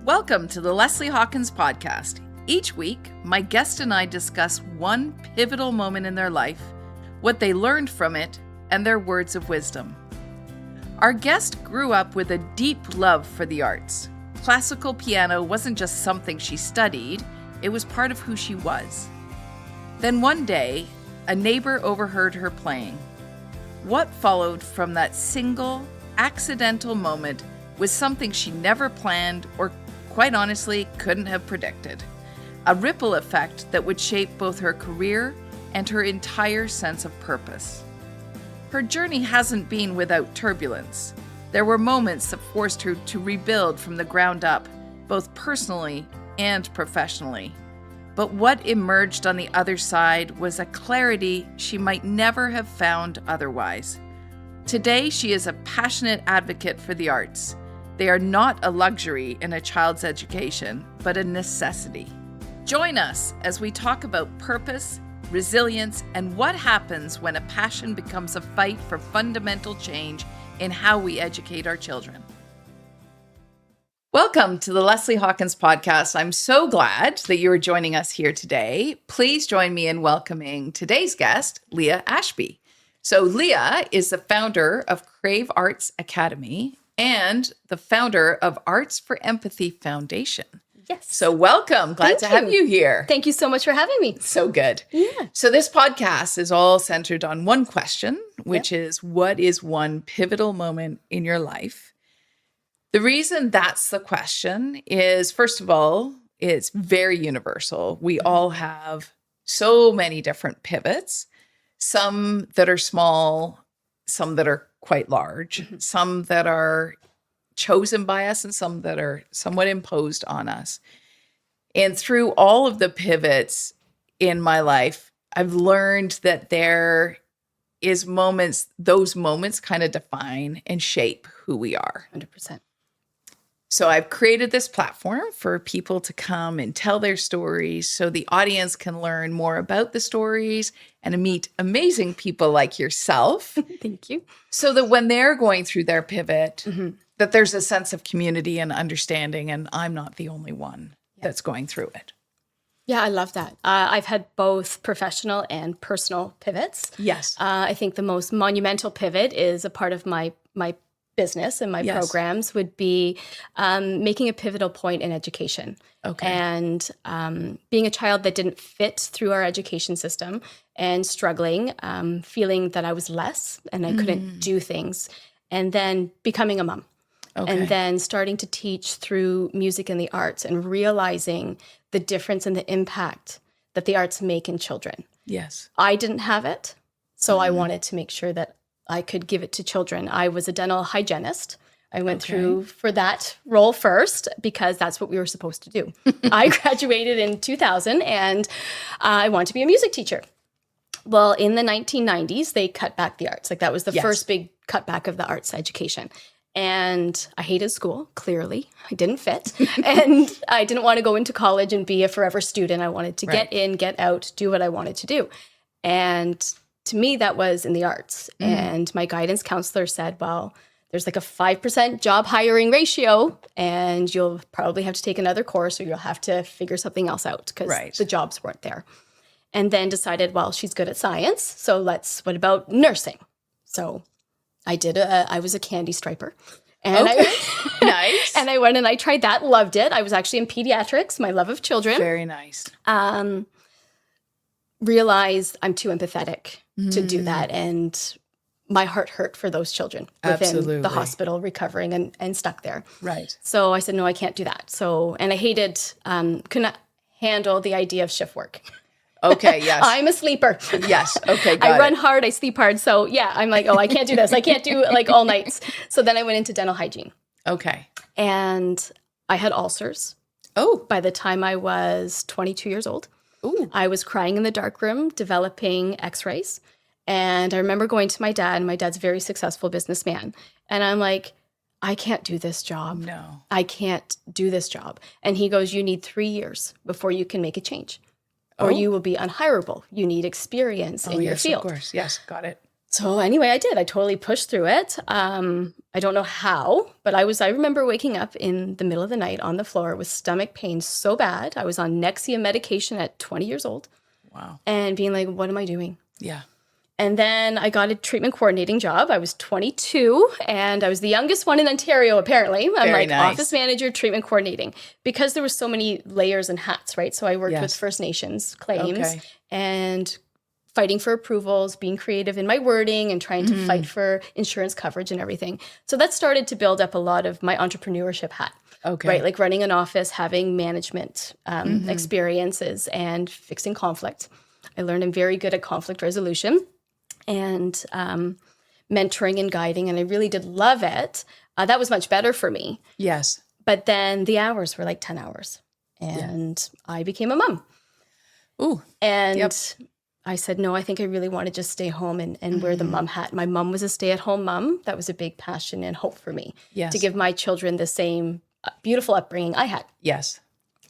Welcome to the Leslie Hawkins podcast. Each week, my guest and I discuss one pivotal moment in their life, what they learned from it, and their words of wisdom. Our guest grew up with a deep love for the arts. Classical piano wasn't just something she studied, it was part of who she was. Then one day, a neighbor overheard her playing. What followed from that single, accidental moment was something she never planned or, quite honestly, couldn't have predicted. A ripple effect that would shape both her career and her entire sense of purpose. Her journey hasn't been without turbulence. There were moments that forced her to rebuild from the ground up, both personally and professionally. But what emerged on the other side was a clarity she might never have found otherwise. Today, she is a passionate advocate for the arts. They are not a luxury in a child's education, but a necessity. Join us as we talk about purpose, resilience, and what happens when a passion becomes a fight for fundamental change in how we educate our children. Welcome to the Leslie Hawkins podcast. I'm so glad that you are joining us here today. Please join me in welcoming today's guest, Leah Ashby. So Leah is the founder of Crave Arts Academy and the founder of Arts for Empathy Foundation. Yes. So welcome. Glad to have you here. Thank you so much for having me. So good. Yeah. So this podcast is all centered on one question, which is, what is one pivotal moment in your life? The reason that's the question is, first of all, it's very universal. We all have so many different pivots, some that are small, some that are quite large, some that are chosen by us, and some that are somewhat imposed on us. And through all of the pivots in my life, I've learned that there is moments, those moments kind of define and shape who we are. 100%. So I've created this platform for people to come and tell their stories so the audience can learn more about the stories and meet amazing people like yourself. Thank you. So that when they're going through their pivot, that there's a sense of community and understanding, and I'm not the only one that's going through it. Yeah, I love that. I've had both professional and personal pivots. Yes. I think the most monumental pivot is a part of my business and my programs would be making a pivotal point in education. Okay. And being a child that didn't fit through our education system and struggling, feeling that I was less and I couldn't do things, and then becoming a mom. Okay. And then starting to teach through music and the arts and realizing the difference and the impact that the arts make in children. Yes. I didn't have it, so I wanted to make sure that I could give it to children. I was a dental hygienist. I went through for that role first because that's what we were supposed to do. I graduated in 2000 and I wanted to be a music teacher. Well, in the 1990s, they cut back the arts. Like that was the first big cutback of the arts education. And I hated school, clearly. I didn't fit. And I didn't want to go into college and be a forever student. I wanted to get in, get out, do what I wanted to do. And to me, that was in the arts. And my guidance counselor said, well, there's like a 5% job hiring ratio, and you'll probably have to take another course or you'll have to figure something else out because the jobs weren't there. And then decided, well, she's good at science, so what about nursing? So I was a candy striper. And Nice. And I went and I tried that, loved it. I was actually in pediatrics, my love of children. Very nice. Realized I'm too empathetic to do that. And my heart hurt for those children within the hospital recovering and stuck there. Right. So I said, no, I can't do that. So, and I hated, couldn't handle the idea of shift work. Okay, yes. I'm a sleeper. Yes, okay, got I run hard, I sleep hard. So yeah, I'm like, oh, I can't do this. I can't do like all nights. So then I went into dental hygiene. Okay. And I had ulcers. Oh. By the time I was 22 years old. Ooh. I was crying in the darkroom, developing x-rays. And I remember going to my dad, and my dad's a very successful businessman. And I'm like, I can't do this job. No. I can't do this job. And he goes, you need 3 years before you can make a change. Or you will be unhireable. You need experience in your field. Of course. Yes, got it. So anyway, I did. I totally pushed through it. I don't know how, but I remember waking up in the middle of the night on the floor with stomach pain so bad. I was on Nexium medication at 20 years old. Wow. And being like, what am I doing? Yeah. And then I got a treatment coordinating job. I was 22 and I was the youngest one in Ontario, apparently. I'm Very like nice. office manager, treatment coordinating, because there were so many layers and hats, right? So I worked Yes. with First Nations claims Okay. and fighting for approvals, being creative in my wording and trying to fight for insurance coverage and everything. So that started to build up a lot of my entrepreneurship hat. Okay. Right, like running an office, having management experiences and fixing conflict. I learned I'm very good at conflict resolution and mentoring and guiding, and I really did love it. That was much better for me. Yes. But then the hours were like 10 hours, and I became a mom. Ooh. And Yep. I said, no, I think I really want to just stay home and wear the mom hat. My mom was a stay-at-home mom. That was a big passion and hope for me, Yes. to give my children the same beautiful upbringing I had. Yes.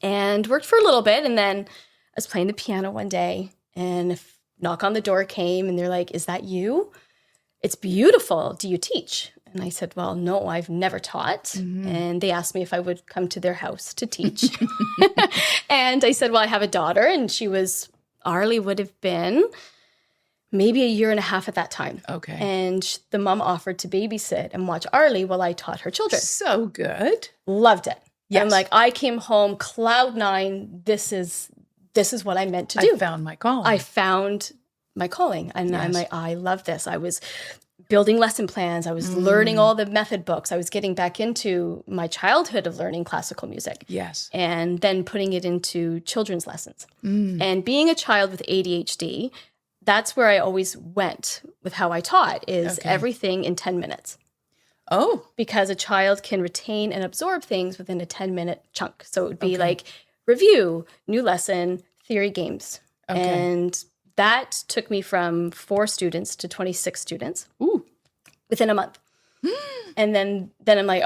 And worked for a little bit. And then I was playing the piano one day and a knock on the door came and they're like, is that you? It's beautiful. Do you teach? And I said, well, no, I've never taught. And they asked me if I would come to their house to teach. And I said, well, I have a daughter. And Arlie would have been maybe a year and a half at that time. Okay. And the mom offered to babysit and watch Arlie while I taught her children. So good. Loved it. Yes. I'm like, I came home cloud nine. This is what I meant to do. I found my calling. I found my calling. And I'm Yes. like, I love this. I was building lesson plans. I was learning all the method books. I was getting back into my childhood of learning classical music. Yes. And then putting it into children's lessons. And being a child with ADHD, that's where I always went with how I taught, is Okay. everything in 10 minutes. Oh. Because a child can retain and absorb things within a 10-minute chunk. So it would be like review, new lesson, theory games. Okay. And that took me from 4 students to 26 students within a month. And then I'm like,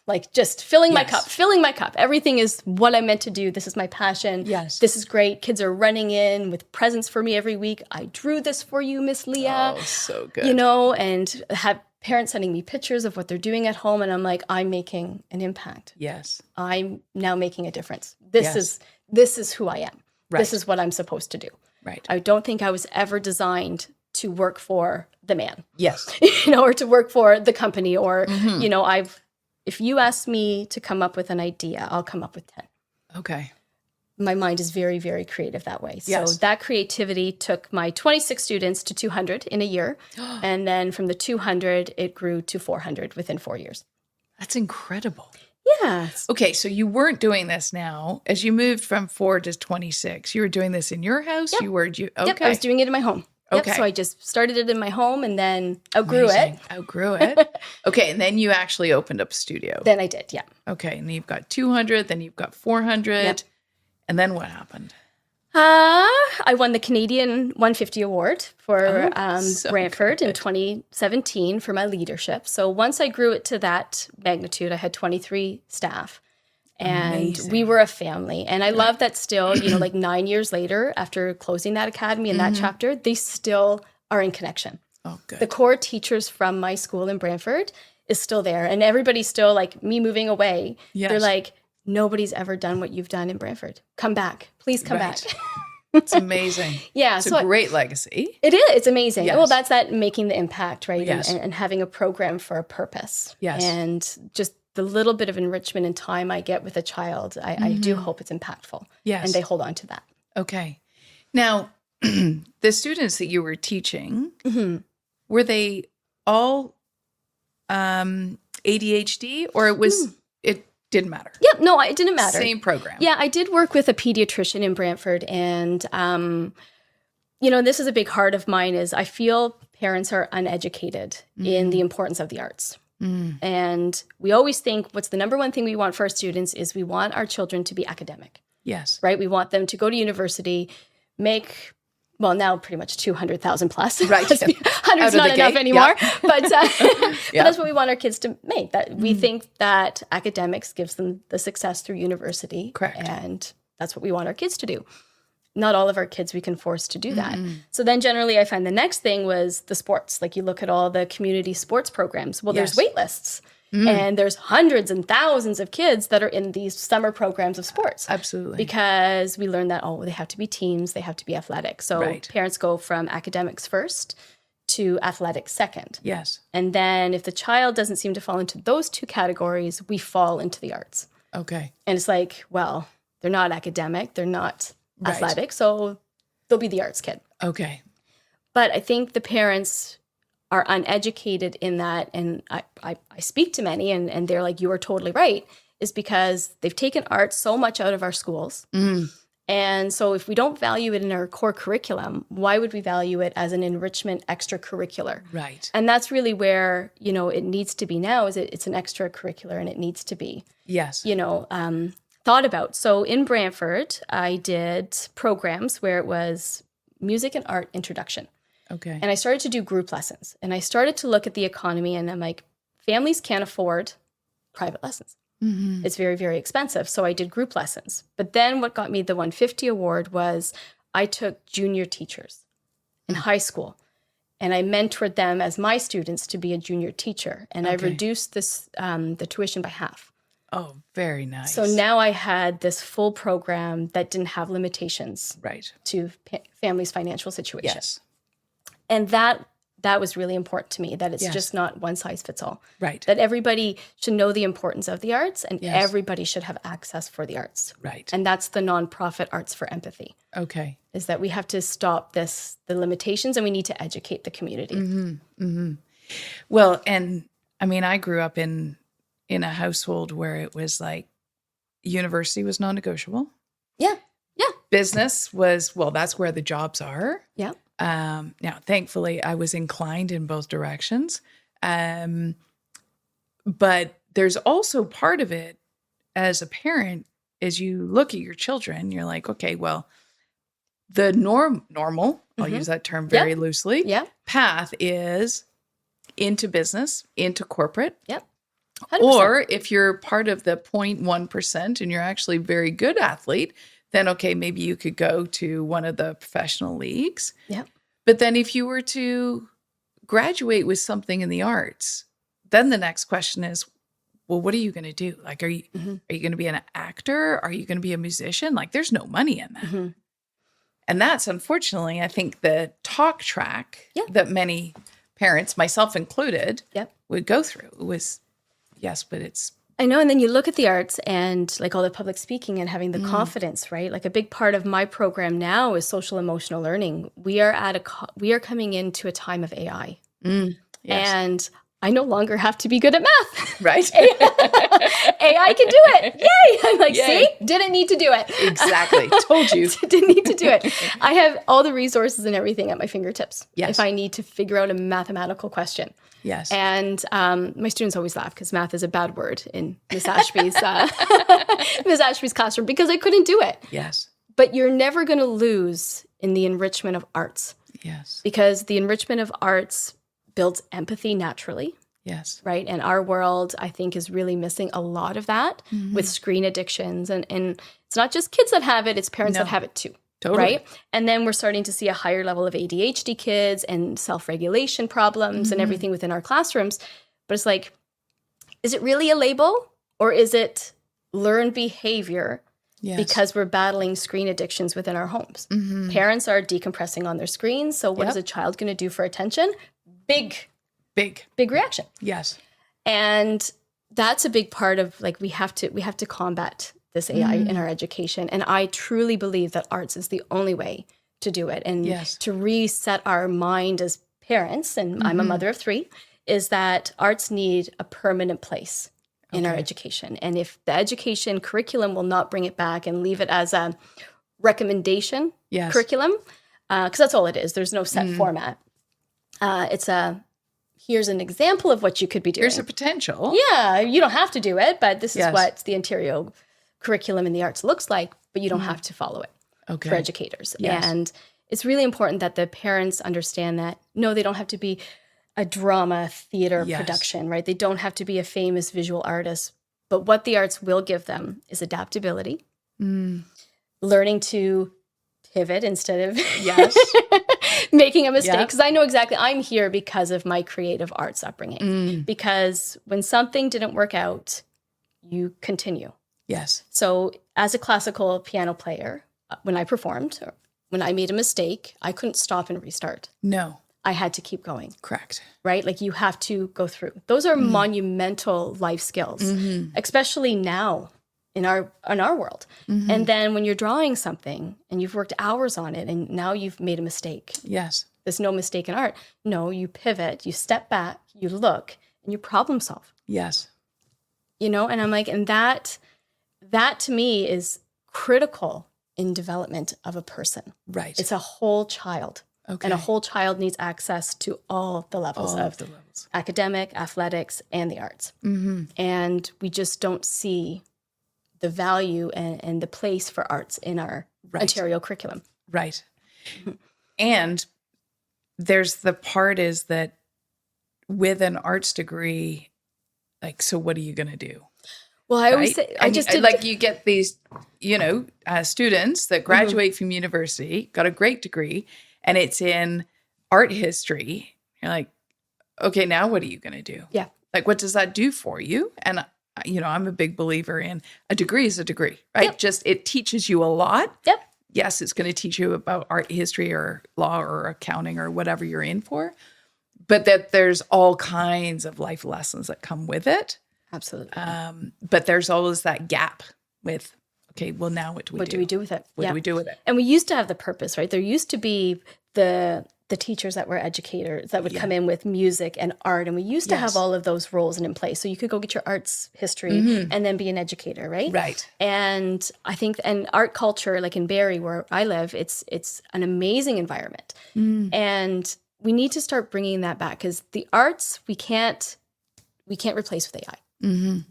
like just filling my cup. Everything is what I meant to do. This is my passion. Yes. This is great. Kids are running in with presents for me every week. I drew this for you, Miss Leah. Oh, so good. You know, and have parents sending me pictures of what they're doing at home. And I'm like, I'm making an impact. Yes. I'm now making a difference. Yes. This is who I am. Right. This is what I'm supposed to do. Right. I don't think I was ever designed to work for the man, Yes. or to work for the company, or, if you ask me to come up with an idea, I'll come up with 10. Okay. My mind is very, very creative that way. So Yes. that creativity took my 26 students to 200 in a year. And then from the 200, it grew to 400 within 4 years. That's incredible. Yeah. Okay, so you weren't doing this now. As you moved from 4 to 26, you were doing this in your house? Yep. Okay. Yep, I was doing it in my home. Yep, Okay. so I just started it in my home and then outgrew Amazing. it. Outgrew it. Okay, and then you actually opened up a studio. Then I did, yeah. Okay, and you've got 200, then you've got 400. Yep. And then what happened? I won the Canadian 150 Award for so Brantford in good. 2017 for my leadership. So once I grew it to that magnitude, I had 23 staff. And Amazing. we were a family. And I love that still, like 9 years later, after closing that academy and that chapter, they still are in connection. Oh, good. The core teachers from my school in Brantford is still there. And everybody's still like, me moving away. Yes. They're like, nobody's ever done what you've done in Brantford. Come back. Please come Right. back. It's amazing. Yeah. It's a great legacy. It is. It's amazing. Yes. Well, that's that making the impact, right? Yes. And having a program for a purpose. Yes. And just the little bit of enrichment and time I get with a child, I do hope it's impactful. Yes. And they hold on to that. Okay. Now, the students that you were teaching, were they all ADHD, or it didn't matter? Yep. No, it didn't matter. Same program. Yeah, I did work with a pediatrician in Brantford, and this is a big heart of mine. Is I feel parents are uneducated in the importance of the arts, and we always think what's the number one thing we want for our students is we want our children to be academic, Yes. right? We want them to go to university, make. Well, now pretty much 200,000 plus. Right. 100's not enough gate. anymore. Yeah. But that's what we want our kids to make. That we think that academics gives them the success through university. Correct. And that's what we want our kids to do. not all of our kids we can force to do that. So then generally I find the next thing was the sports. Like you look at all the community sports programs. Well, there's wait lists. And there's hundreds and thousands of kids that are in these summer programs of sports. Absolutely. Because we learned that, they have to be teams, they have to be athletic. So parents go from academics first to athletics second. Yes. And then if the child doesn't seem to fall into those two categories, we fall into the arts. Okay. And it's like, well, they're not academic, they're not athletic, so they'll be the arts kid. Okay. But I think the parents are uneducated in that, and I speak to many, and they're like, you are totally right, is because they've taken art so much out of our schools. And so if we don't value it in our core curriculum, why would we value it as an enrichment extracurricular? Right. And that's really where, it needs to be now, is it's an extracurricular, and it needs to be, thought about. So in Brantford, I did programs where it was music and art introduction. Okay. And I started to do group lessons. And I started to look at the economy, and I'm like, families can't afford private lessons. It's very, very expensive. So I did group lessons. But then what got me the 150 award was I took junior teachers in high school, and I mentored them as my students to be a junior teacher. And I reduced the tuition by half. Oh, very nice. So now I had this full program that didn't have limitations to families' financial situation. Yes. And that was really important to me, that it's just not one size fits all. Right. That everybody should know the importance of the arts, and everybody should have access for the arts. Right. And that's the nonprofit Arts for Empathy. Okay. Is that we have to stop the limitations, and we need to educate the community. Well, and I mean, I grew up in a household where it was like university was non-negotiable. Yeah. Business was, that's where the jobs are. Yeah. Now, thankfully, I was inclined in both directions. But there's also part of it as a parent, as you look at your children, you're like, okay, well, the normal, I'll use that term very loosely, path is into business, into corporate. Yep. 100%. Or if you're part of the 0.1% and you're actually a very good athlete, then okay, maybe you could go to one of the professional leagues. Yeah. But then if you were to graduate with something in the arts, then the next question is, well, what are you going to do? Like, are you going to be an actor? Are you going to be a musician? Like, there's no money in that. And that's unfortunately, I think, the talk track that many parents, myself included, would go through. It was, yes, but it's... I know. And then you look at the arts and like all the public speaking and having the confidence, right? Like a big part of my program now is social emotional learning. We are coming into a time of AI. And I no longer have to be good at math. Right. AI can do it. Yay. I'm like, see, didn't need to do it. Exactly. Told you. Didn't need to do it. I have all the resources and everything at my fingertips. Yes. If I need to figure out a mathematical question. Yes. And my students always laugh because math is a bad word in Miss Ashby's classroom because I couldn't do it. Yes. But you're never going to lose in the enrichment of arts. Yes. Because the enrichment of arts builds empathy naturally. Yes. Right. And our world, I think, is really missing a lot of that with screen addictions. And it's not just kids that have it, it's parents that have it too. Totally. Right. And then we're starting to see a higher level of ADHD kids and self-regulation problems and everything within our classrooms. But it's like, is it really a label or is it learned behavior because we're battling screen addictions within our homes? Parents are decompressing on their screens. So what is a child going to do for attention? Big reaction. Yes. And that's a big part of like, we have to combat this AI in our education. And I truly believe that arts is the only way to do it. And to reset our mind as parents, and I'm a mother of 3, is that arts need a permanent place in our education. And if the education curriculum will not bring it back and leave it as a recommendation curriculum, because that's all it is. There's no set format. It's here's an example of what you could be doing. Here's a potential. Yeah, you don't have to do it, but this is what the Ontario curriculum in the arts looks like, but you don't have to follow it for educators. Yes. And it's really important that the parents understand that, no, they don't have to be a drama theater production, right? They don't have to be a famous visual artist, but what the arts will give them is adaptability, learning to pivot instead of Yes. making a mistake. Yeah. Because I know exactly I'm here because of my creative arts upbringing. Because when something didn't work out, you continue. Yes. So as a classical piano player, when I performed, or when I made a mistake, I couldn't stop and restart. No. I had to keep going. Correct. Right? Like you have to go through. Those are monumental life skills, especially now in our world. And then when you're drawing something and you've worked hours on it and now you've made a mistake. Yes. There's no mistake in art. No, you pivot, you step back, you look, and you problem solve. Yes. You know, and I'm like, and that to me is critical in development of a person. Right. It's a whole child. Okay. And a whole child needs access to all the levels of academic, athletics, and the arts. And we just don't see the value and the place for arts in our Ontario curriculum. Right. And there's the part is that with an arts degree, like, so what are you going to do? Well, I always say, like you get these, students that graduate from university, got a great degree, and it's in art history. You're like, okay, now what are you going to do? Yeah. Like, what does that do for you? And, I'm a big believer in a degree is a degree, right? Yep. Just, it teaches you a lot. Yep. Yes, it's going to teach you about art history or law or accounting or whatever you're in for. But that there's all kinds of life lessons that come with it. Absolutely. But there's always that gap with, okay, well, now what do we do? What do we do with it? What do we do with it? And we used to have the purpose, right? There used to be the teachers that were educators that would come in with music and art. And we used to have all of those roles in place. So you could go get your arts history and then be an educator, right? Right. And I think, and art culture, like in Barrie, where I live, it's an amazing environment. And we need to start bringing that back because the arts, we can't replace with AI.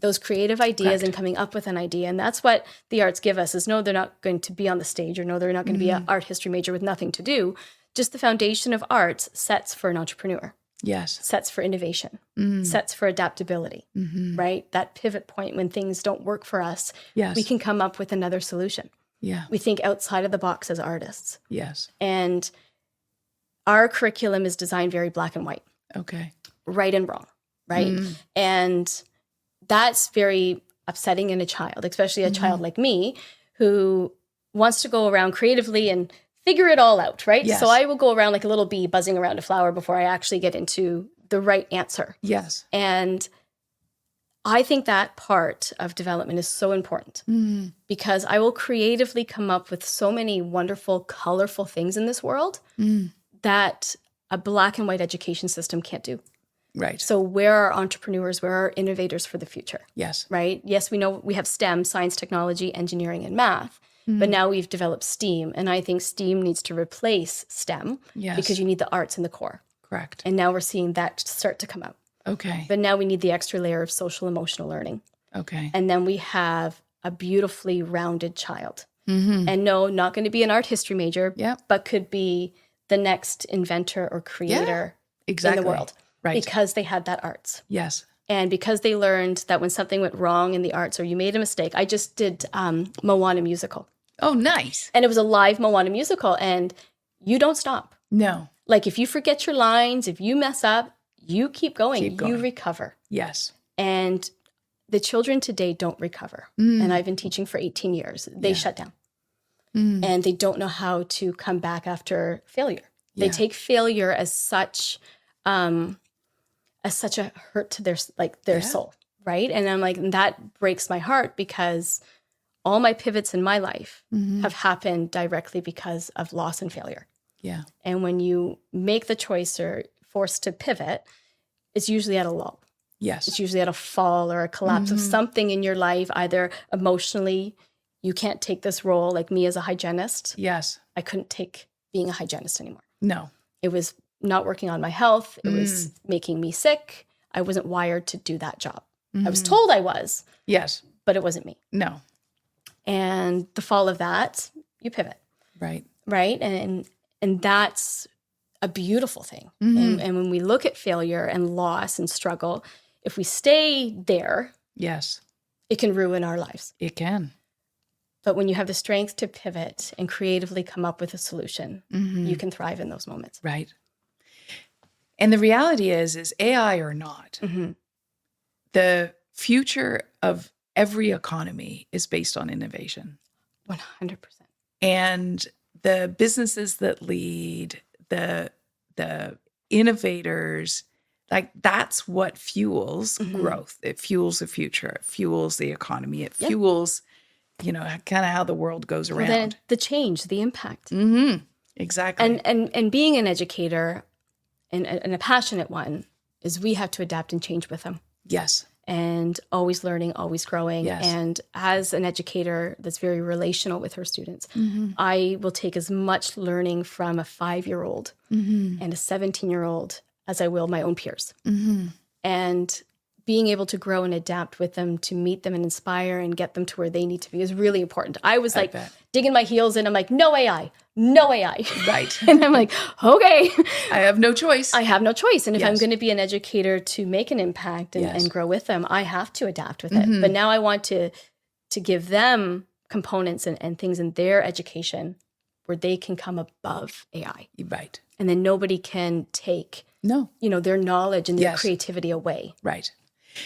Those creative ideas and coming up with an idea. And that's what the arts give us is no, they're not going to be on the stage or no, they're not going to be an art history major with nothing to do. Just the foundation of arts sets for an entrepreneur. Yes. Sets for innovation. Sets for adaptability, right? That pivot point when things don't work for us, we can come up with another solution. Yeah. We think outside of the box as artists. Yes. And our curriculum is designed very black and white. Okay. Right and wrong, right? And that's very upsetting in a child, especially a child like me who wants to go around creatively and figure it all out, right? Yes. So I will go around like a little bee buzzing around a flower before I actually get into the right answer. Yes. And I think that part of development is so important because I will creatively come up with so many wonderful, colorful things in this world that a black and white education system can't do. Right. So where are entrepreneurs, where are innovators for the future? Yes. Right? Yes, we know we have STEM, science, technology, engineering, and math, but now we've developed STEAM. And I think STEAM needs to replace STEM because you need the arts in the core. Correct. And now we're seeing that start to come out. Okay. But now we need the extra layer of social emotional learning. Okay. And then we have a beautifully rounded child. And no, not going to be an art history major, but could be the next inventor or creator in the world. Right. Because they had that arts. Yes. And because they learned that when something went wrong in the arts or you made a mistake, I just did Moana musical. Oh, nice. And it was a live Moana musical and you don't stop. No. Like if you forget your lines, if you mess up, you keep going. You recover. Yes. And the children today don't recover. And I've been teaching for 18 years. They shut down. And they don't know how to come back after failure. They take failure as such a hurt to their soul, right? And I'm like, that breaks my heart because all my pivots in my life have happened directly because of loss and failure. Yeah. And when you make the choice or forced to pivot, it's usually at a lull. Yes. It's usually at a fall or a collapse of something in your life, either emotionally, you can't take this role, like me as a hygienist. Yes. I couldn't take being a hygienist anymore. No. It was not working on my health. It was making me sick. I wasn't wired to do that job. I was told I was. Yes. But it wasn't me. No. And the fall of that, you pivot. Right. Right? And that's a beautiful thing. And when we look at failure and loss and struggle, if we stay there, yes, it can ruin our lives. It can. But when you have the strength to pivot and creatively come up with a solution, Mm-hmm. you can thrive in those moments. Right. And the reality is AI or not, Mm-hmm. the future of every economy is based on innovation. 100%. And the businesses that lead, the innovators, like that's what fuels Mm-hmm. growth. It fuels the future. It fuels the economy. It Yep. fuels, kind of how the world goes Well, then around. the change, the impact. Mm-hmm. Exactly. And being an educator and a passionate one is we have to adapt and change with them. Yes. And always learning, always growing. Yes. And as an educator that's very relational with her students, Mm-hmm. I will take as much learning from a 5-year-old Mm-hmm. and a 17-year-old as I will my own peers. Mm-hmm. And being able to grow and adapt with them to meet them and inspire and get them to where they need to be is really important. I was like bet. digging my heels in. I'm like, no AI, no AI. Right. And I'm like, okay, I have no choice. I have no choice. And if I'm Yes. going to be an educator to make an impact and, Yes. and grow with them, I have to adapt with Mhm. it. But now I want to give them components and things in their education where they can come above AI. Right. And then nobody can take, No. their knowledge and their Yes. creativity away. Right.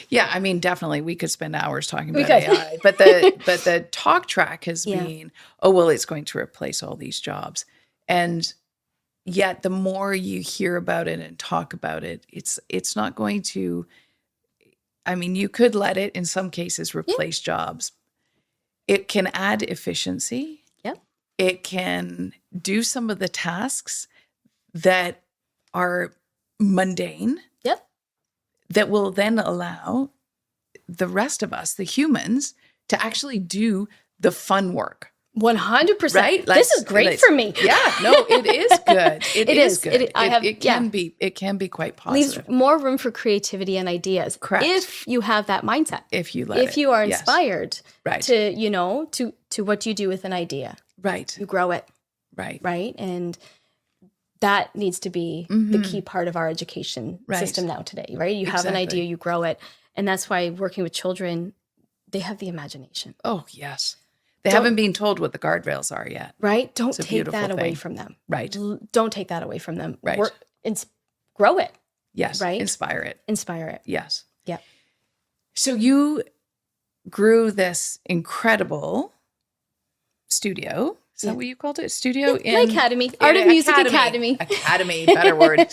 Yeah, I mean, definitely we could spend hours talking We about could. AI, but the talk track has Yeah. been, oh, well, it's going to replace all these jobs. And yet the more you hear about it and talk about it, it's not going to, I mean, you could let it in some cases replace jobs. It can add efficiency. Yep. It can do some of the tasks that are mundane. Yep. That will then allow the rest of us, the humans, to actually do the fun work. 100%. Right? This is great for me. Yeah, no, it is good. It is good. It can be quite Leaves positive more room for creativity and ideas. Correct. If you have that mindset. if you let it. If you are Yes. inspired Right. to what you do with an idea. Right. You grow it, Right. right? And that needs to be the key part of our education Right. system now today, right? You have an Exactly. idea, you grow it. And that's why working with children, they have the imagination, Oh, yes. They Don't- haven't been told what the guardrails are yet. right? Don't It's a take beautiful that away thing. from them. Right. Don't take that away from them. Right. Grow it, Yes. Right. Inspire it. inspire it. Yes. Yeah. So you grew this incredible studio. Is that what you called it? Studio My academy, Art of in Music Academy. Academy, better word.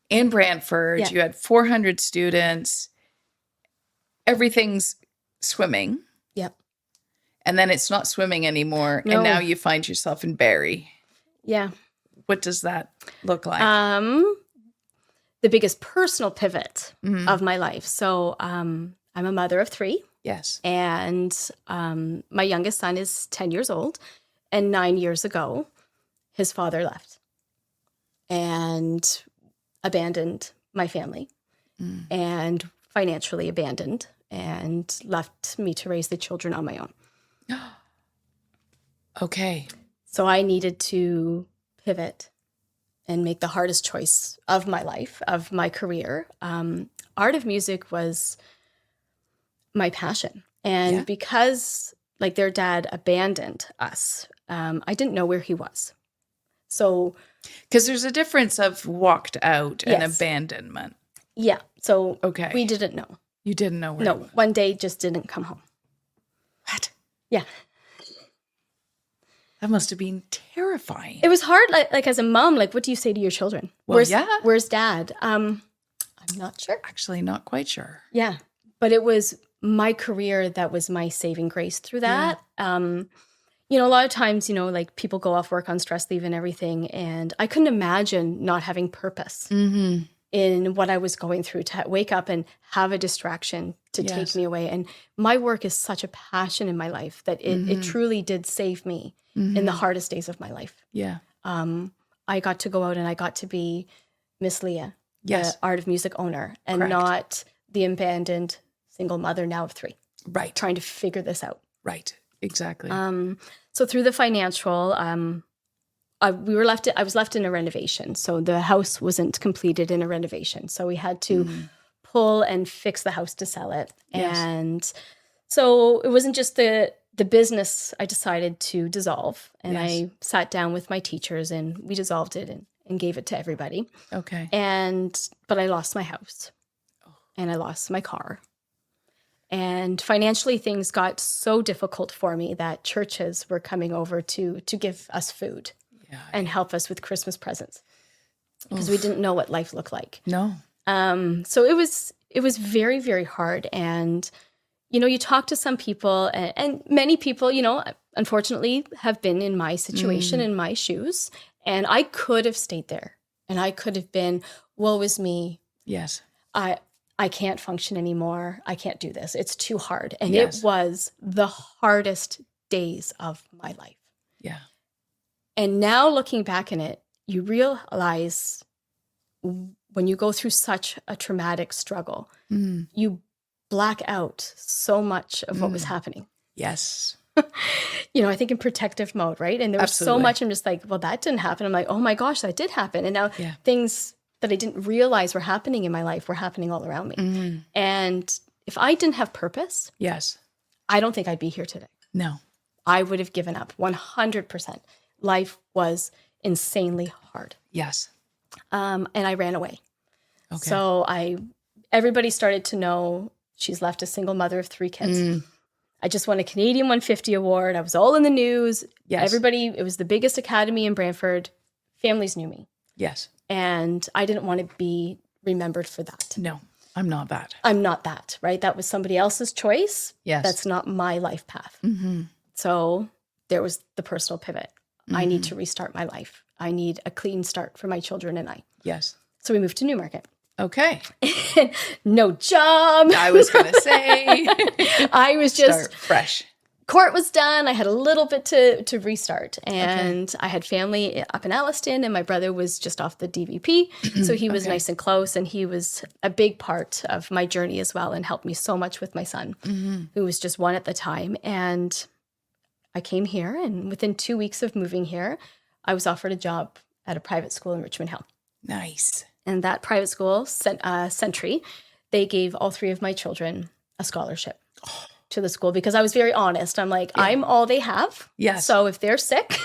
In Brantford, Yeah. you had 400 students. Everything's swimming. Yep. And then it's not swimming anymore. No. And now you find yourself in Barrie. Yeah. What does that look like? The biggest personal pivot Mhm. of my life. So I'm a mother of 3. Yes. And my youngest son is 10 years old. And 9 years ago, his father left and abandoned my family and financially abandoned and left me to raise the children on my own. Okay. So I needed to pivot and make the hardest choice of my life, of my career. Art of music was my passion. And Yeah. because like their dad abandoned us, I didn't know where he was. So Because there's a difference of walked out and Yes. abandonment. yeah, so Okay. we didn't know. You didn't know where No, it was. one day just didn't come home. What? Yeah. That must have been terrifying. It was hard, like as a mom, like what do you say to your children? Well, yeah. Where's dad? I'm not sure. Actually, not quite sure. Yeah. But it was my career that was my saving grace through that. A lot of times, like people go off work on stress leave and everything. And I couldn't imagine not having purpose Mm-hmm. in what I was going through, to wake up and have a distraction to Yes. take me away. And my work is such a passion in my life that it truly did save me in the hardest days of my life. Yeah. I got to go out and I got to be Miss Leah, Yes. the Art of Music owner, and Correct. not the abandoned single mother now of 3, Right. trying to figure this out. Right. Exactly. So through the financial, I was left in a renovation. So the house wasn't completed in a renovation. So we had to pull and fix the house to sell it. Yes. And So it wasn't just the business I decided to dissolve. And Yes. I sat down with my teachers and we dissolved it and gave it to everybody. Okay. But I lost my house and I lost my car. And financially, things got so difficult for me that churches were coming over to give us food and help us with Christmas presents because we didn't know what life looked like. No. So it was very, very hard. And, you talk to some people and many people, unfortunately have been in my situation, in my shoes. And I could have stayed there and I could have been, woe is me. Yes. I can't function anymore. I can't do this. It's too hard. And Yes. it was the hardest days of my life. Yeah. And now looking back in it, you realize when you go through such a traumatic struggle, you black out so much of what was happening. Yes. I think in protective mode, right? And there was so Absolutely. much, I'm just like, well, that didn't happen. I'm like, oh my gosh, that did happen. And now things that I didn't realize were happening in my life were happening all around me. And if I didn't have purpose, Yes. I don't think I'd be here today. No. I would have given up 100%. Life was insanely hard. Yes. And I ran away. Okay. So everybody started to know she's left a single mother of 3 kids. I just won a Canadian 150 award. I was all in the news. Yes. It was the biggest academy in Brantford. Families knew me. Yes. And I didn't want to be remembered for that. No, I'm not that. I'm not that, right? That was somebody else's choice. Yes. That's not my life path. So there was the personal pivot. I need to restart my life. I need a clean start for my children and I. Yes. So we moved to Newmarket. Okay. No job. I was going to say. I was just Start fresh. Court was done. I had a little bit to restart. And I had family up in Alliston and my brother was just off the DVP. So he was nice and close and he was a big part of my journey as well and helped me so much with my son, who was just 1 at the time. And I came here and within 2 weeks of moving here, I was offered a job at a private school in Richmond Hill. Nice. And that private school, Sentry, they gave all 3 of my children a scholarship to the school because I was very honest. I'm like, I'm all they have. Yes. So if they're sick,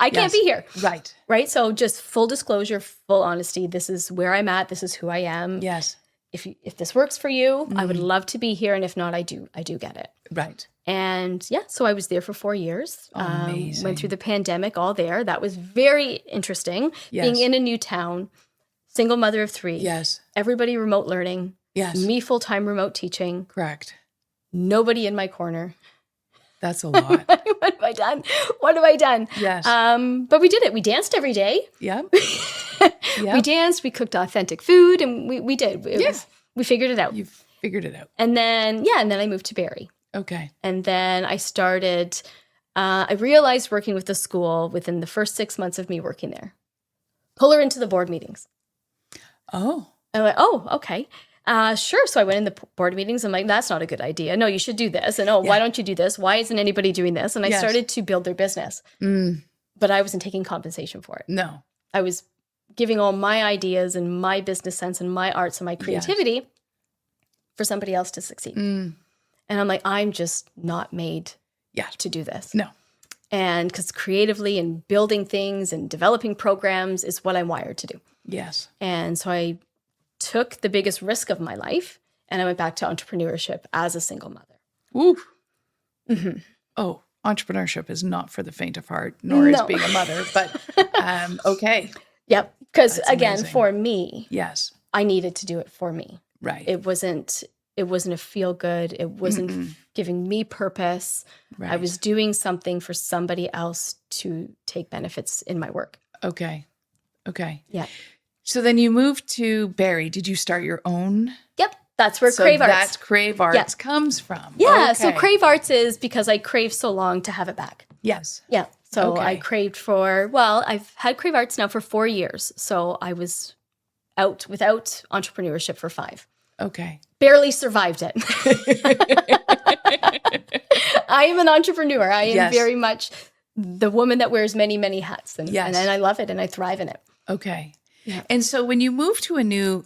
I can't be here. Right. Right. So just full disclosure, full honesty. This is where I'm at. This is who I am. Yes. If this works for you, I would love to be here. And if not, I do get it. Right. And so I was there for 4 years. Amazing. Went through the pandemic all there. That was very interesting. Yes. Being in a new town, single mother of 3. Yes. Everybody remote learning. Yes. Me full-time remote teaching. Correct. Nobody in my corner. That's a lot. What have I done? What have I done? Yes. But we did it. We danced every day. Yep. We danced. We cooked authentic food, and we did. We figured it out. You figured it out. And then I moved to Barrie. Okay. And then I started. I realized working with the school within the first 6 months of me working there. Pull her into the board meetings. Oh. I'm like, oh, okay. Sure. So I went in the board meetings. I'm like, that's not a good idea. No, you should do this. And why don't you do this? Why isn't anybody doing this? And I started to build their business. But I wasn't taking compensation for it. No. I was giving all my ideas and my business sense and my arts and my creativity for somebody else to succeed. And I'm like, I'm just not made to do this. No. And because creatively and building things and developing programs is what I'm wired to do. Yes. And so I took the biggest risk of my life and I went back to entrepreneurship as a single mother. Ooh. Oh, entrepreneurship is not for the faint of heart, nor is being a mother, but okay. Yep. Because That's again, amazing. for me, Yes. I needed to do it for me. Right. It wasn't a feel good. It wasn't giving me purpose. Right. I was doing something for somebody else to take benefits in my work. Okay. Yeah. So then you moved to Barrie. Did you start your own? Yep. That's where So Crave Arts. that's Crave Arts comes from. Yeah. Okay. So Crave Arts is because I craved so long to have it back. Yes. Yeah. So Okay. I craved I've had Crave Arts now for 4 years. So I was out without entrepreneurship for 5. Okay. Barely survived it. I am an entrepreneur. I am very much the woman that wears many, many hats. And I love it and I thrive in it. Okay. Yeah. And so when you move to a new,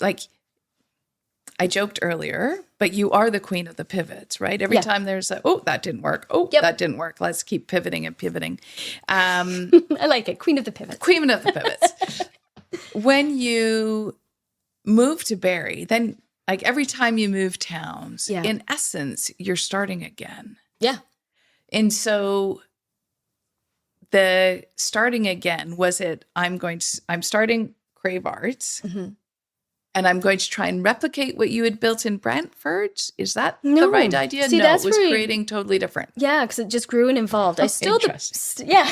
I joked earlier, but you are the queen of the pivots, right? Every time there's that didn't work. That didn't work. Let's keep pivoting and pivoting. I like it. Queen of the pivots. Queen of the pivots. When you move to Barrie, then like every time you move towns, in essence, you're starting again. Yeah. And so the starting again, was it, I'm starting Crave Arts, and I'm going to try and replicate what you had built in Brantford? Is that the right idea? See, no, that's it was creating totally different. Yeah, because it just grew and evolved. I still, Yeah.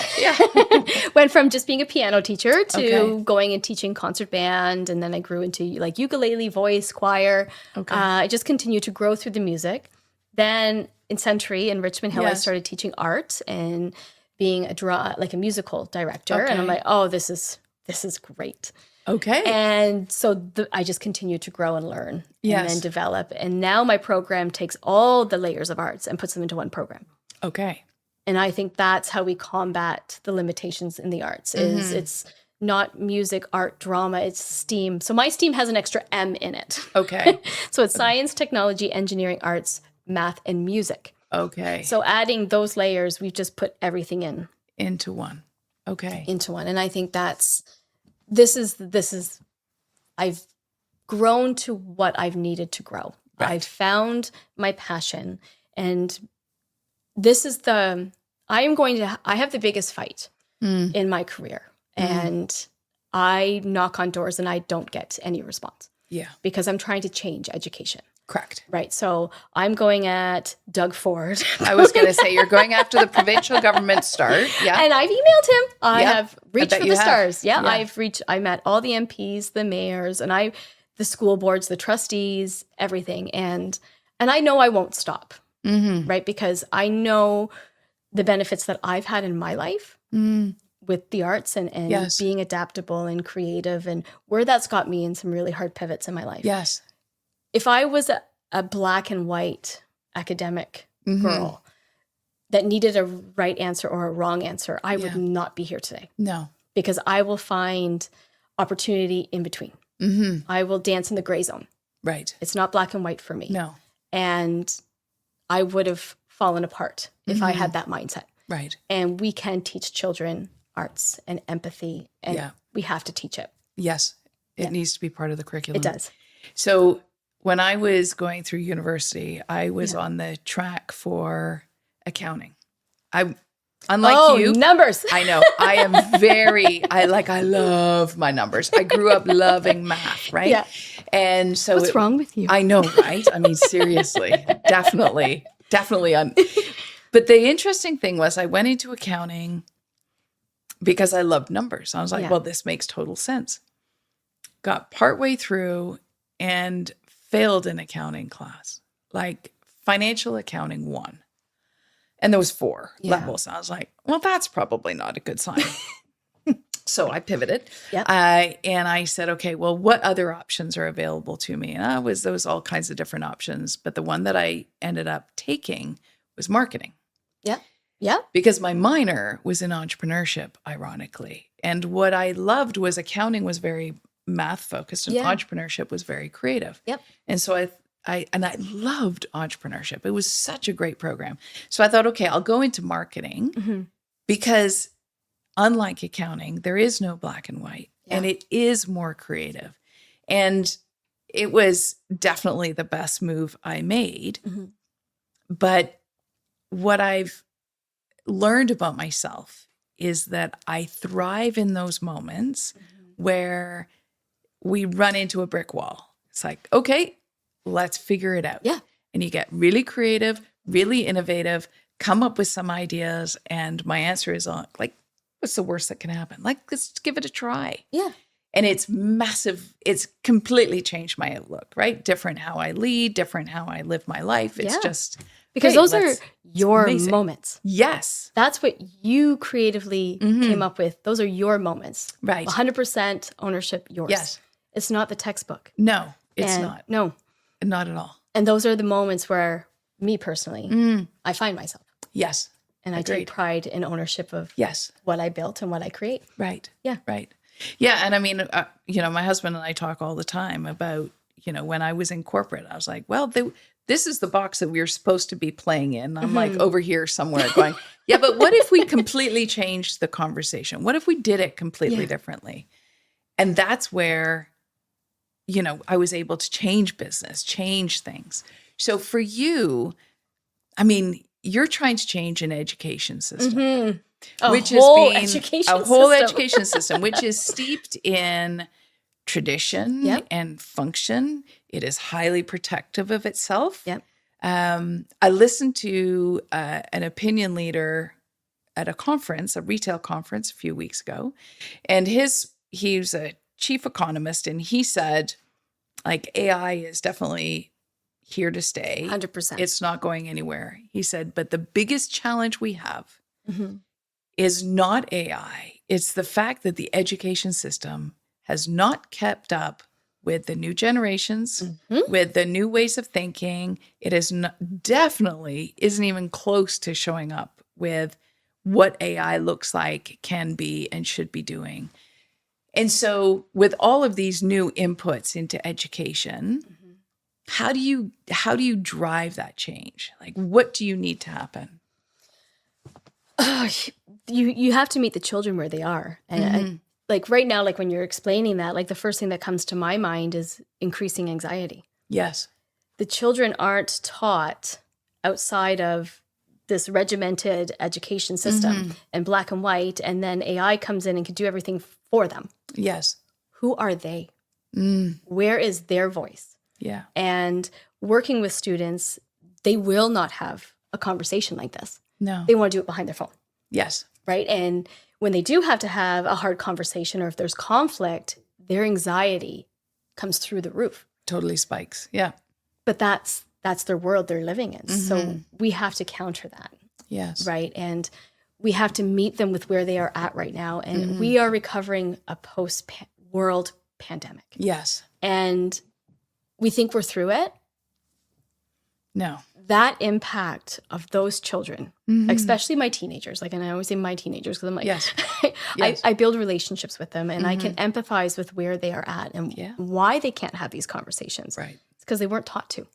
went from just being a piano teacher to going and teaching concert band, and then I grew into like ukulele, voice, choir. Okay. I just continued to grow through the music. Then in Century in Richmond Hill, I started teaching art and being a musical director, and I'm like, oh, this is great. Okay. And so I just continue to grow and learn and then develop. And now my program takes all the layers of arts and puts them into one program. Okay. And I think that's how we combat the limitations in the arts is it's not music, art, drama, it's STEAM. So my STEAM has an extra M in it. Okay. So it's science, technology, engineering, arts, math, and music. Okay. So adding those layers, we've just put everything into one. Okay. Into one. And I think this is I've grown to what I've needed to grow. Right. I've found my passion, and this is I have the biggest fight in my career, and I knock on doors and I don't get any response. Yeah. Because I'm trying to change education. Correct. Right. So I'm going at Doug Ford. I was going to say, you're going after the provincial government start. Yeah. And I've emailed him. I have reached for the stars. Yeah. I met all the MPs, the mayors, and the school boards, the trustees, everything. And I know I won't stop. Right. Because I know the benefits that I've had in my life with the arts and being adaptable and creative, and where that's got me in some really hard pivots in my life. Yes. If I was a black and white academic girl that needed a right answer or a wrong answer, I would not be here today. No. Because I will find opportunity in between. I will dance in the gray zone. Right. It's not black and white for me. No. And I would have fallen apart if I had that mindset. Right. And we can teach children arts and empathy, and we have to teach it. Yes. It needs to be part of the curriculum. It does. So when I was going through university, I was on the track for accounting. Unlike you. Numbers. I know. I am I love my numbers. I grew up loving math, right? Yeah. And so what's wrong with you? I know, right? I mean, seriously, definitely. But the interesting thing was I went into accounting because I loved numbers. I was like, well, this makes total sense. Got partway through and failed an accounting class, like financial accounting 1. And there was 4 levels. And I was like, well, that's probably not a good sign. So I pivoted. Yep. And I said, okay, well, what other options are available to me? And there was all kinds of different options. But the one that I ended up taking was marketing. Yeah. Yeah. Because my minor was in entrepreneurship, ironically. And what I loved was accounting was very math focused and entrepreneurship was very creative. Yep. And so I loved entrepreneurship. It was such a great program. So I thought, okay, I'll go into marketing because unlike accounting, there is no black and white and it is more creative. And it was definitely the best move I made. But what I've learned about myself is that I thrive in those moments where we run into a brick wall. It's like, okay, let's figure it out. Yeah. And you get really creative, really innovative, come up with some ideas. And my answer is like, what's the worst that can happen? Like, let's give it a try. Yeah. And it's massive. It's completely changed my outlook, right? Different how I lead, different how I live my life. It's just because those are your moments. Yes. That's what you creatively came up with. Those are your moments. Right. 100% ownership yours. Yes. It's not the textbook. No, it's not. No. Not at all. And those are the moments where, me personally, I find myself. Yes. And I take pride in ownership of what I built and what I create. Right. Yeah. Right. Yeah. And I mean, my husband and I talk all the time about, when I was in corporate, I was like, well, this is the box that we were supposed to be playing in. I'm like over here somewhere going, yeah, but what if we completely changed the conversation? What if we did it completely differently? And that's where, I was able to change business, change things. So for you, I mean, you're trying to change an education system, which is a whole education system, which is steeped in tradition and function. It is highly protective of itself. Yep. I listened to an opinion leader at a retail conference a few weeks ago, and he's a chief economist, and he said, like, AI is definitely here to stay. 100%. It's not going anywhere. He said, but the biggest challenge we have is not AI. It's the fact that the education system has not kept up with the new generations, with the new ways of thinking. It is definitely isn't even close to showing up with what AI looks like, can be, and should be doing. And so with all of these new inputs into education, how do you drive that change? Like, what do you need to happen? You have to meet the children where they are. And like right now, like when you're explaining that, like the first thing that comes to my mind is increasing anxiety. Yes. The children aren't taught outside of this regimented education system and black and white, and then AI comes in and can do everything for them. Yes. Who are they? Where is their voice? Yeah. And working with students, they will not have a conversation like this. No. They want to do it behind their phone. Yes. Right? And when they do have to have a hard conversation, or if there's conflict, their anxiety comes through the roof. Totally spikes. Yeah. But that's their world they're living in. So we have to counter that. Yes. Right? And we have to meet them with where they are at right now. And we are recovering a post-world pandemic. Yes. And we think we're through it. No. That impact of those children, especially my teenagers, like, and I always say my teenagers because I'm like, yes. I build relationships with them, and I can empathize with where they are at and why they can't have these conversations. Right. It's because they weren't taught to.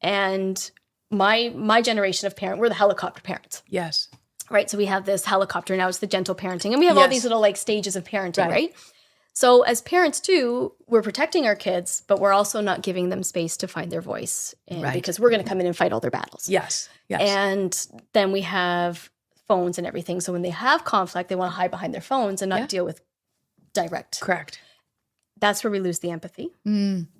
And my generation of parent, we're the helicopter parents. Yes. Right. So we have this helicopter, now it's the gentle parenting, and we have all these little like stages of parenting, right? So as parents too, we're protecting our kids, but we're also not giving them space to find their voice, because we're going to come in and fight all their battles. Yes. Yes. And then we have phones and everything. So when they have conflict, they want to hide behind their phones and not deal with direct. Correct. That's where we lose the empathy.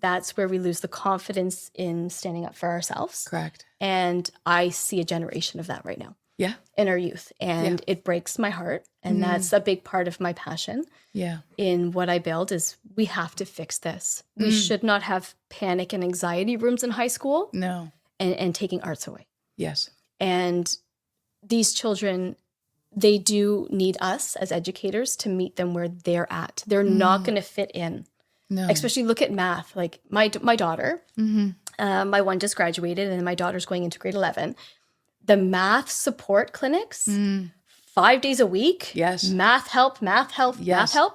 That's where we lose the confidence in standing up for ourselves. Correct. And I see a generation of that right now. Yeah. In our youth. And it breaks my heart. And that's a big part of my passion. Yeah. In what I build is we have to fix this. We should not have panic and anxiety rooms in high school. No. And taking arts away. Yes. And these children, they do need us as educators to meet them where they're at. They're not going to fit in. No. Especially look at math. Like my daughter, my one just graduated, and my daughter's going into grade 11. The math support clinics, 5 days a week. Yes. Math help, math help.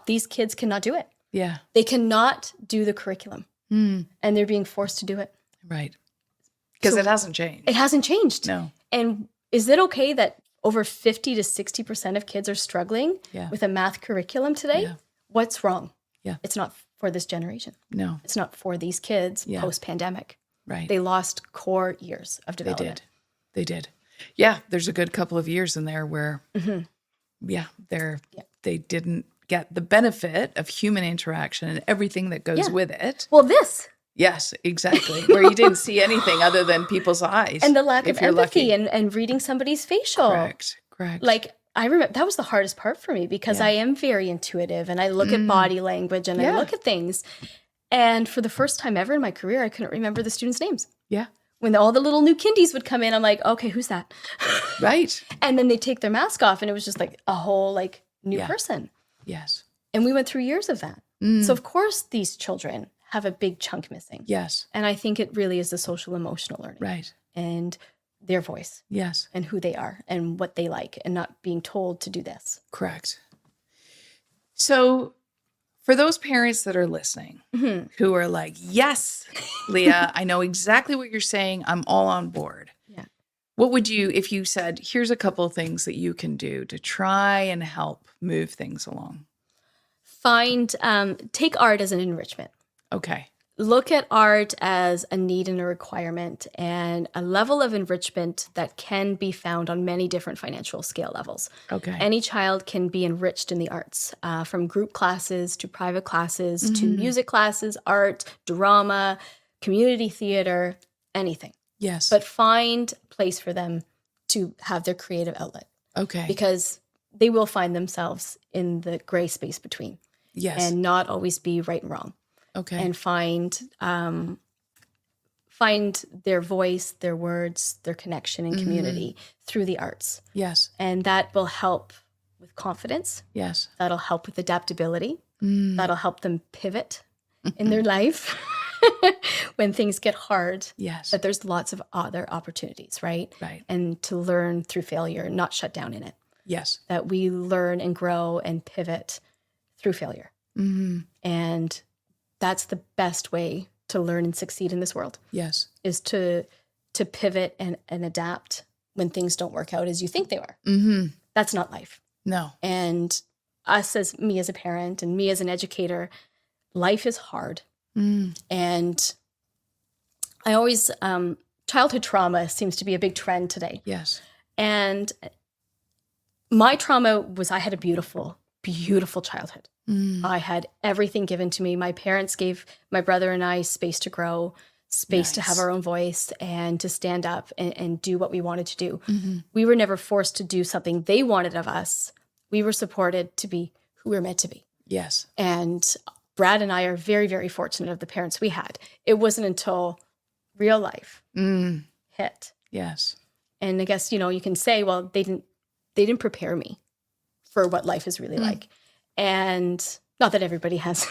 These kids cannot do it. Yeah. They cannot do the curriculum. And they're being forced to do it. Right. Because it hasn't changed. It hasn't changed. No. And is it okay that over 50 to 60% of kids are struggling with a math curriculum today? Yeah. What's wrong? Yeah. It's not for this generation. No. It's not for these kids post-pandemic. Right. They lost core years of development. They did. Yeah, there's a good couple of years in there where, they didn't get the benefit of human interaction and everything that goes with it. Well, this. Yes, exactly. Where you didn't see anything other than people's eyes. And the lack of empathy and reading somebody's facial. Correct. Like, I remember that was the hardest part for me, because I am very intuitive and I look at body language and I look at things. And for the first time ever in my career, I couldn't remember the students' names. Yeah. When all the little new kindies would come in, I'm like, okay, who's that? Right. And then they take their mask off, and it was just like a whole like new person. Yes. And we went through years of that. So of course these children have a big chunk missing. Yes. And I think it really is the social emotional learning. Right. And their voice. Yes. And who they are and what they like, and not being told to do this. Correct. So For those parents that are listening who are like, yes, Leah, I know exactly what you're saying. I'm all on board. Yeah. What would you, if you said, here's a couple of things that you can do to try and help move things along? Take art as an enrichment. Okay. Look at art as a need and a requirement and a level of enrichment that can be found on many different financial scale levels. Okay. Any child can be enriched in the arts, from group classes to private classes to music classes, art, drama, community theater, anything. Yes. But find a place for them to have their creative outlet. Okay. Because they will find themselves in the gray space between. Yes. And not always be right and wrong. Okay. And find their voice, their words, their connection and community through the arts. Yes. And that will help with confidence. Yes. That'll help with adaptability. That'll help them pivot in their life when things get hard. Yes. But there's lots of other opportunities, right? Right. And to learn through failure, not shut down in it. Yes. That we learn and grow and pivot through failure. And that's the best way to learn and succeed in this world. Yes. Is to pivot and adapt when things don't work out as you think they are. That's not life. No. And me as a parent and me as an educator, life is hard. And I always, childhood trauma seems to be a big trend today. Yes. And my trauma was I had a beautiful, beautiful childhood. I had everything given to me. My parents gave my brother and I space to grow, space to have our own voice and to stand up and do what we wanted to do. We were never forced to do something they wanted of us. We were supported to be who we were meant to be. Yes. And Brad and I are very, very fortunate of the parents we had. It wasn't until real life hit. Yes. And I guess, you can say, well, they didn't prepare me for what life is really like. And not that everybody has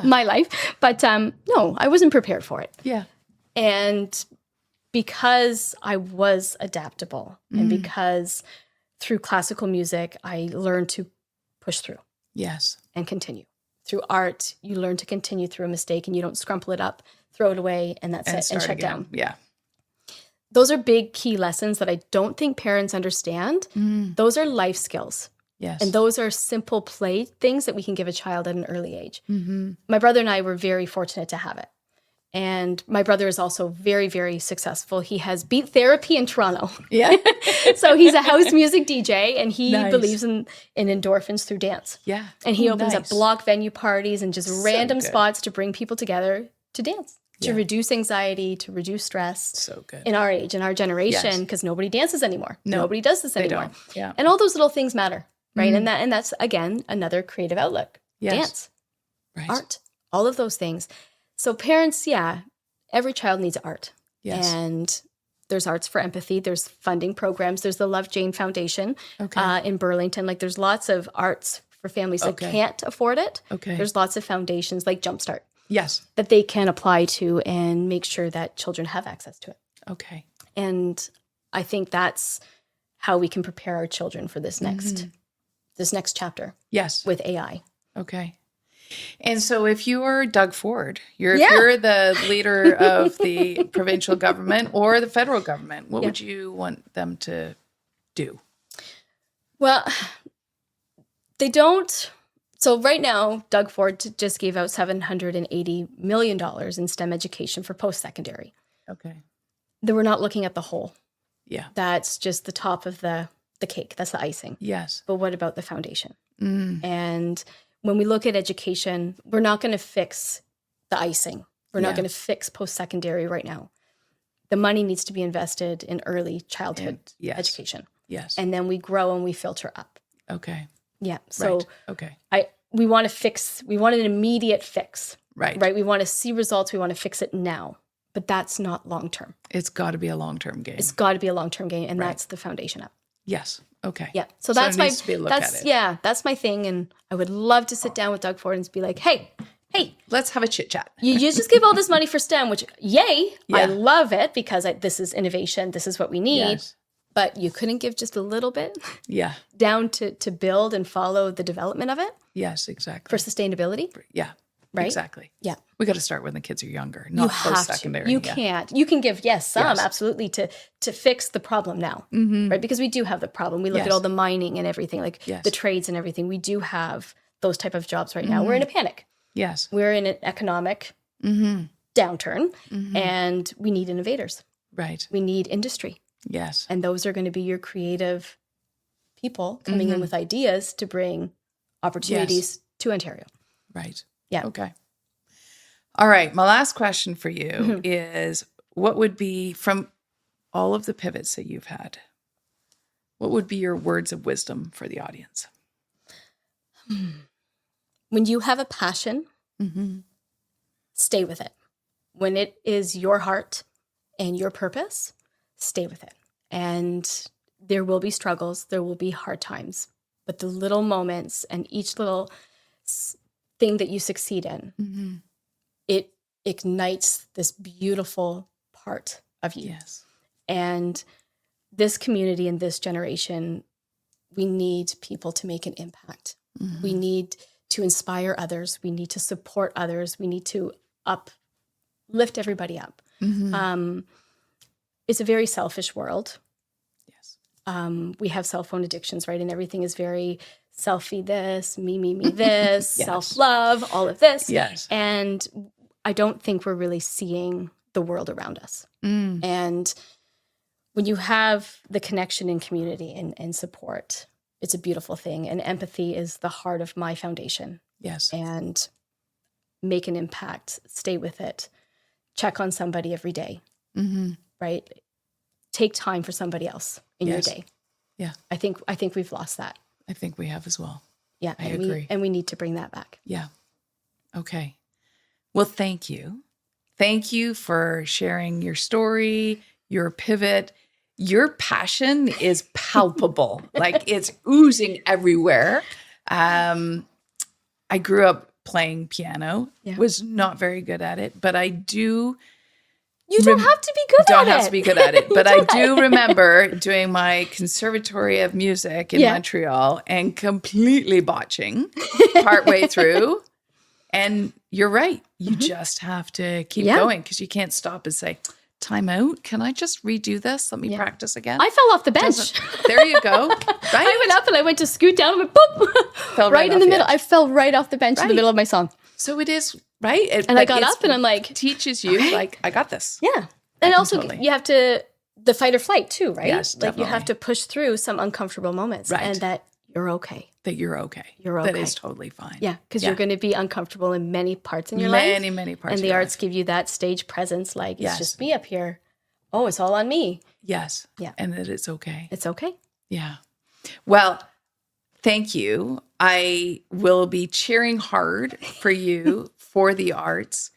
my life, but no, I wasn't prepared for it. Yeah. And because I was adaptable and because through classical music, I learned to push through. Yes. And continue. Through art, you learn to continue through a mistake and you don't scrumple it up, throw it away, and that's it, and shut down. Yeah. Those are big key lessons that I don't think parents understand. Those are life skills. Yes. And those are simple play things that we can give a child at an early age. My brother and I were very fortunate to have it. And my brother is also very, very successful. He has Beat Therapy in Toronto. Yeah. So he's a house music DJ and he believes in endorphins through dance. Yeah. And he opens up block venue parties and just random spots to bring people together to dance. To reduce anxiety, to reduce stress. So good. In our age, in our generation, because nobody dances anymore. No. Nobody does this anymore. They don't. Yeah. And all those little things matter. Right. And that's again another creative outlook. Dance, art, all of those things. So parents, every child needs art. Yes. And there's Arts for Empathy. There's funding programs. There's the Love Jane Foundation in Burlington. Like there's lots of arts for families that can't afford it. Okay. There's lots of foundations like Jumpstart. Yes. That they can apply to and make sure that children have access to it. Okay. And I think that's how we can prepare our children for this next chapter. Yes. With AI. Okay. And so if you are Doug Ford, if you're the leader of the provincial government or the federal government, what would you want them to do? Well, they don't. So right now, Doug Ford just gave out $780 million in STEM education for post-secondary. Okay. They were not looking at the whole. Yeah. That's just the top of the cake. That's the icing. Yes. But what about the foundation? And when we look at education, we're not going to fix the icing. We're not going to fix post-secondary right now. The money needs to be invested in early childhood education. Yes. And then we grow and we filter up. Okay. Yeah. So we want an immediate fix. Right. Right. We want to see results. We want to fix it now. But that's not long-term. It's got to be a long-term game. It's got to be a long-term game. And that's the foundation up. Yes. Okay. Yeah. So that's that's my thing. And I would love to sit down with Doug Ford and be like, hey, let's have a chit chat. you just give all this money for STEM, which yay, I love it because this is innovation. This is what we need. Yes. but you couldn't give just a little bit Yeah. down to build and follow the development of it Yes, exactly. for sustainability. Yeah. Right? Exactly. Yeah. We got to start when the kids are younger, You not have post-secondary. to. You Yeah. can't. You can give, some, Yes. absolutely, to fix the problem now, right? Because we do have the problem. We look at Yes. all the mining and everything, like Yes. the trades and everything. We do have those type of jobs right now. We're in a panic. Yes. We're in an economic downturn, and we need innovators. Right. We need industry. Yes. And those are going to be your creative people coming in with ideas to bring opportunities to Ontario. Right. Yeah. Okay. All right. My last question for you is, what would be, from all of the pivots that you've had, what would be your words of wisdom for the audience? When you have a passion, stay with it. When it is your heart and your purpose, stay with it. And there will be struggles, there will be hard times, but the little moments and each little thing that you succeed in, it ignites this beautiful part of you. Yes. And this community and this generation, we need people to make an impact. We need to inspire others. We need to support others. We need to lift everybody up. It's a very selfish world. Yes. We have cell phone addictions, right? And everything is very selfie this, me this, Yes. self-love, all of this. Yes. And I don't think we're really seeing the world around us. And when you have the connection in community and support, it's a beautiful thing. And empathy is the heart of my foundation. Yes. And make an impact, stay with it, check on somebody every day, right? Take time for somebody else in your day. Yeah. I think we've lost that. I think we have as well. Yeah. I agree. And we need to bring that back. Yeah. Okay. Well, thank you. Thank you for sharing your story, your pivot. Your passion is palpable. Like, it's oozing everywhere. I grew up playing piano, was not very good at it, but I do. You don't have to be good at it. Don't have to be good at it. But I do remember doing my Conservatory of Music in Montreal and completely botching partway through. And you're right. You just have to keep going, because you can't stop and say, time out. Can I just redo this? Let me practice again. I fell off the bench. There you go. Right? I went up and I went to scoot down and went boop. Fell right in the middle. edge. I fell right off the bench in the middle of my song. So it is, right? And I got up and I'm like, teaches you, like, I got this. Yeah. And also you have to, the fight or flight too, right? Yes, like you have definitely. to push through some uncomfortable moments and that you're okay. That you're okay. You're okay. That is totally fine. Yeah, because you're going to be uncomfortable in many parts in your life. Many parts. And the arts give you that stage presence, like, it's just me up here. Oh, it's all on me. Yes. Yeah. And that it's okay. It's okay. Yeah. Well, thank you. I will be cheering hard for you for the arts.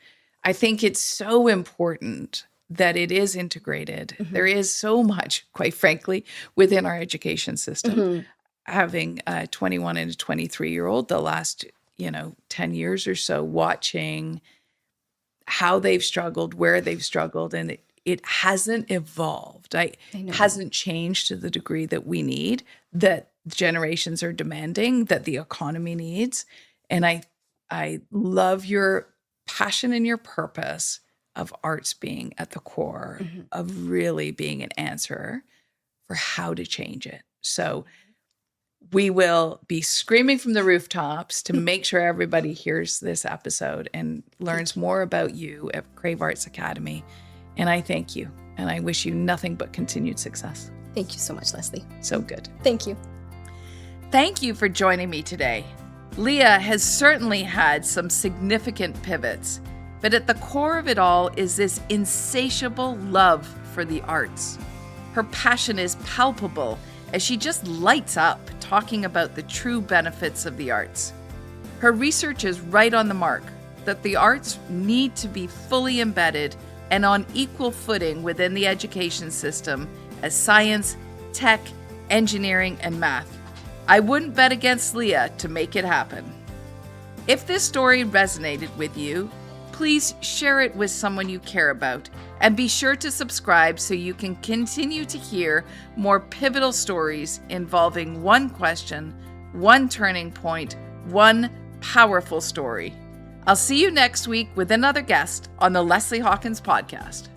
I think it's so important that it is integrated. There is so much, quite frankly, within our education system. Having a 21 and a 23-year-old, the last, 10 years or so, watching how they've struggled, where they've struggled, and it hasn't evolved. It hasn't changed to the degree that we need, that generations are demanding, that the economy needs. And I love your passion and your purpose of arts being at the core of really being an answer for how to change it. So we will be screaming from the rooftops to make sure everybody hears this episode and learns more about you at Crave Arts Academy. And I thank you. And I wish you nothing but continued success. Thank you so much, Leslie. So good. Thank you. Thank you for joining me today. Leah has certainly had some significant pivots, but at the core of it all is this insatiable love for the arts. Her passion is palpable as she just lights up talking about the true benefits of the arts. Her research is right on the mark that the arts need to be fully embedded and on equal footing within the education system as science, tech, engineering, and math. I wouldn't bet against Leah to make it happen. If this story resonated with you, please share it with someone you care about, and be sure to subscribe so you can continue to hear more pivotal stories involving one question, one turning point, one powerful story. I'll see you next week with another guest on the Leslie Hawkins Podcast.